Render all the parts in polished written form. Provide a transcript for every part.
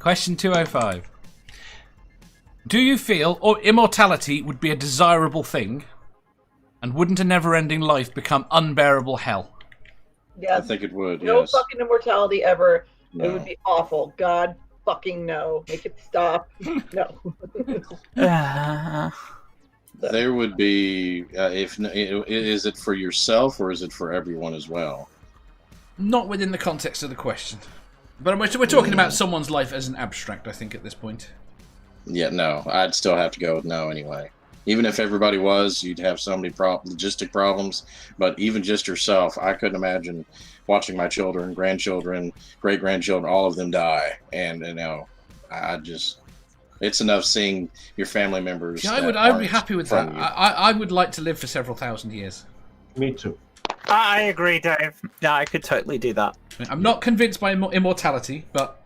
Question 205. Do you feel immortality would be a desirable thing? And wouldn't a never-ending life become unbearable hell? Yeah, I think it would, no yes. fucking immortality ever. No. It would be awful. God fucking no. Make it stop. No. There would be, is it for yourself or is it for everyone as well? Not within the context of the question. But we're talking about someone's life as an abstract, I think, at this point. Yeah, no. I'd still have to go with no anyway. Even if everybody was, you'd have so many logistic problems. But even just yourself, I couldn't imagine watching my children, grandchildren, great-grandchildren, all of them die. And, it's enough seeing your family members. Yeah, I would be happy with that. I would like to live for several thousand years. Me too. I agree, Dave. Yeah, I could totally do that. I'm not convinced by immortality, but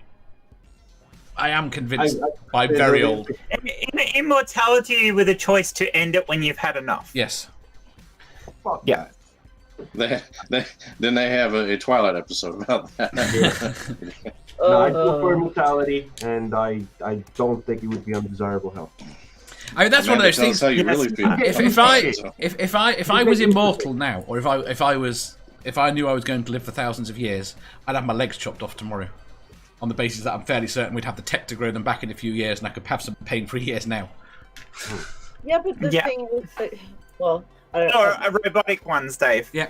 I am convinced by very old. Immortality with a choice to end it when you've had enough. Yes. Fuck Yeah. that. Then they have a Twilight episode about that. No, I prefer immortality, and I don't think it would be undesirable health. I mean, that's one of those things. How you really feel. If I was immortal now, or if I knew I was going to live for thousands of years, I'd have my legs chopped off tomorrow, on the basis that I'm fairly certain we'd have the tech to grow them back in a few years, and I could have some pain-free years now. Yeah, but the thing is, well, I don't know. Or robotic ones, Dave. Yeah.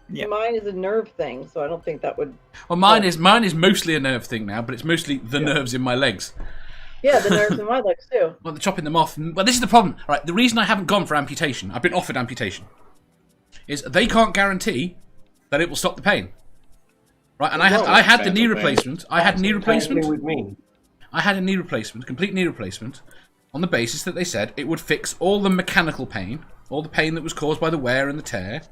Yeah. Mine is a nerve thing, so I don't think that would. Well, mine is mostly a nerve thing now, but it's mostly the nerves in my legs. Yeah, the nerves in my legs too. Well, they're chopping them off. Well, this is the problem, right? The reason I haven't gone for amputation, I've been offered amputation, is they can't guarantee that it will stop the pain. Right, and I had the knee replacement. I had knee replacement. With me. I had a knee replacement, complete knee replacement, on the basis that they said it would fix all the mechanical pain, all the pain that was caused by the wear and the tear,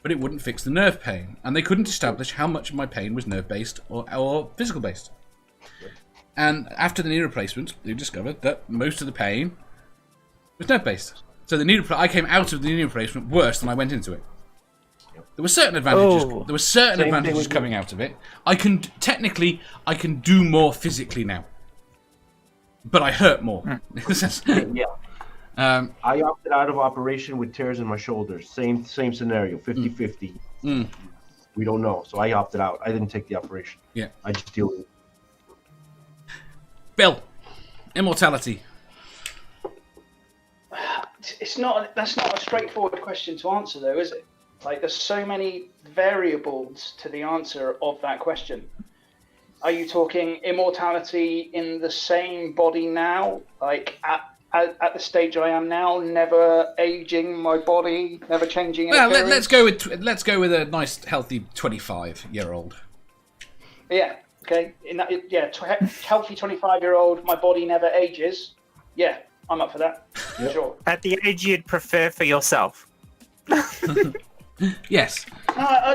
but it wouldn't fix the nerve pain. And they couldn't establish how much of my pain was nerve-based or physical-based. And after the knee replacement, they discovered that most of the pain was nerve-based. So I came out of the knee replacement worse than I went into it. There were certain advantages. There were certain advantages coming out of it. I can do more physically now, but I hurt more. Yeah. I opted out of operation with tears in my shoulders. Same scenario, 50-50. We don't know, so I opted out. I didn't take the operation. Yeah. I just deal with it. Bill, immortality. That's not a straightforward question to answer, though, is it? Like, there's so many variables to the answer of that question. Are you talking immortality in the same body now, like at the stage I am now, never aging my body, never changing? Well, let's go with a nice, healthy 25-year-old. Yeah. Okay. Healthy 25-year-old, my body never ages. Yeah, I'm up for that. Yep. Sure. At the age you'd prefer for yourself. Yes. No, I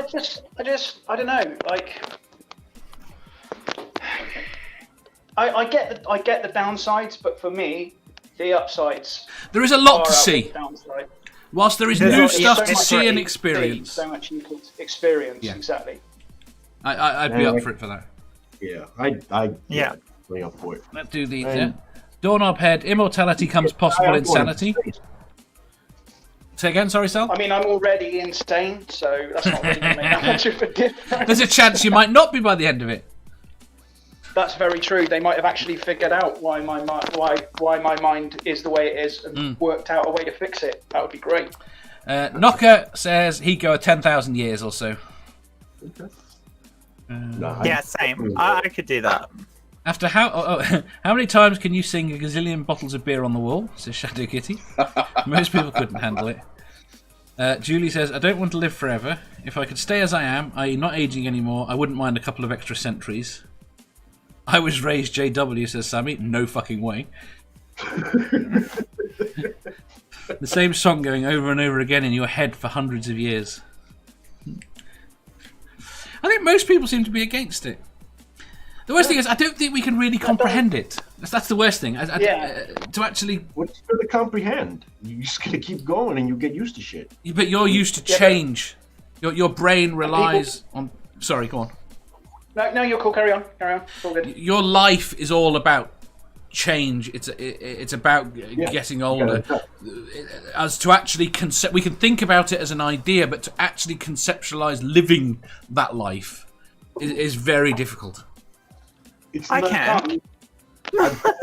don't know. Like, I get the downsides, but for me, the upsides. There is a lot to see. Whilst there is new stuff to see and experience. So much you could experience. Yeah. Exactly. I'd be up for it for that. Yeah, I bring up for it. Let's do these. Doorknob head. Immortality comes possible insanity. Say again, sorry, Sal? I mean, I'm already insane, so that's not really going to make that much of a difference. There's a chance you might not be by the end of it. That's very true. They might have actually figured out why my mind is the way it is and worked out a way to fix it. That would be great. Knocker says he'd go 10,000 years or so. Okay. Yeah, same. I could do that. After how many times can you sing a gazillion bottles of beer on the wall? Says Shadow Kitty. Most people couldn't handle it. Julie says, I don't want to live forever. If I could stay as I am, i.e. not aging anymore, I wouldn't mind a couple of extra centuries. I was raised JW, says Sammy. No fucking way. The same song going over and over again in your head for hundreds of years. I think most people seem to be against it. The worst thing is, I don't think we can really comprehend it. That's the worst thing. To actually... What's there to comprehend? You're just going to keep going and you get used to shit. But you're used to change. Your brain relies on... Sorry, go on. No, you're cool. Carry on. It's all good. Your life is all about change. It's about getting older. As to actually we can think about it as an idea, but to actually conceptualize living that life is very difficult. I can.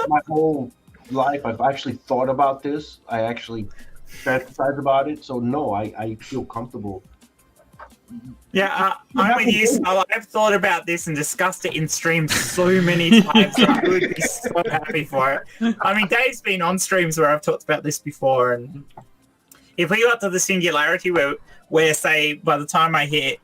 My whole life, I've actually thought about this. I actually fantasize about it. So no, I feel comfortable. Yeah, I'm with you. So I've thought about this and discussed it in streams so many times. I would be so happy for it. I mean, Dave's been on streams where I've talked about this before, and if we got to the singularity where say by the time I hit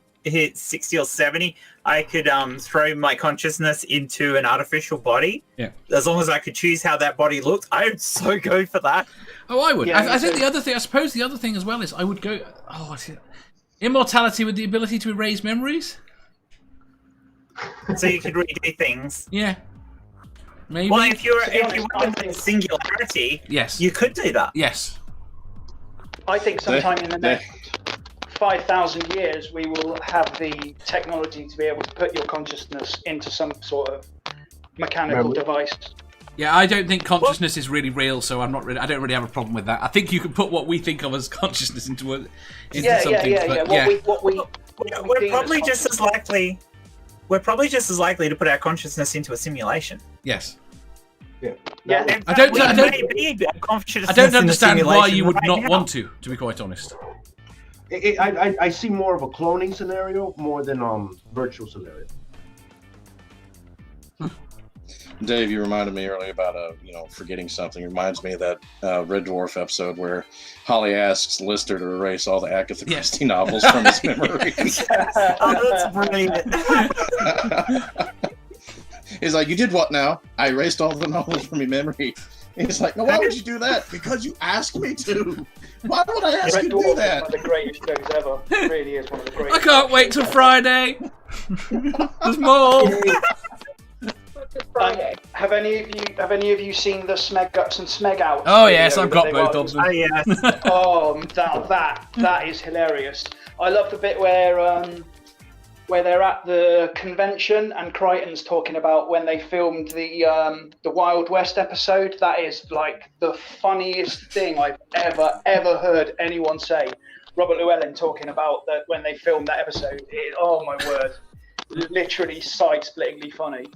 60 or 70, I could throw my consciousness into an artificial body. Yeah. As long as I could choose how that body looked, I would so go for that. Oh, I would. Yeah, I think the other thing, I suppose the other thing as well is I would go. Oh, what's it? Immortality with the ability to erase memories. So you could redo things. Yeah. Maybe. Well, if you went in singularity, yes, you could do that. Yes. I think sometime in the next 5,000 years, we will have the technology to be able to put your consciousness into some sort of mechanical device. Yeah, I don't think consciousness is really real, so I don't really have a problem with that. I think you can put what we think of as consciousness into something. We're probably just as likely. We're probably just as likely to put our consciousness into a simulation. Yes. Yeah. I don't understand why you would not want to be quite honest. I see more of a cloning scenario more than virtual scenario. Dave, you reminded me earlier about forgetting something. It reminds me of that Red Dwarf episode where Holly asks Lister to erase all the Agatha Christie novels from his memory. Oh, that's brilliant. He's like, "You did what now?" "I erased all the novels from your memory." He's like, "No, why would you do that?" "Because you asked me to." "Why would I ask you to do that?" One of the greatest shows ever. It really is one of the greatest. I can't wait till Friday. There's more. Have any of you seen the Smeg-ups and Smeg-outs? Oh yes, I've got both of them. Oh yes. Oh, that is hilarious. I love the bit where they're at the convention and Crichton's talking about when they filmed the Wild West episode. That is like the funniest thing I've ever heard anyone say. Robert Llewellyn talking about that when they filmed that episode. Oh my word, literally side-splittingly funny.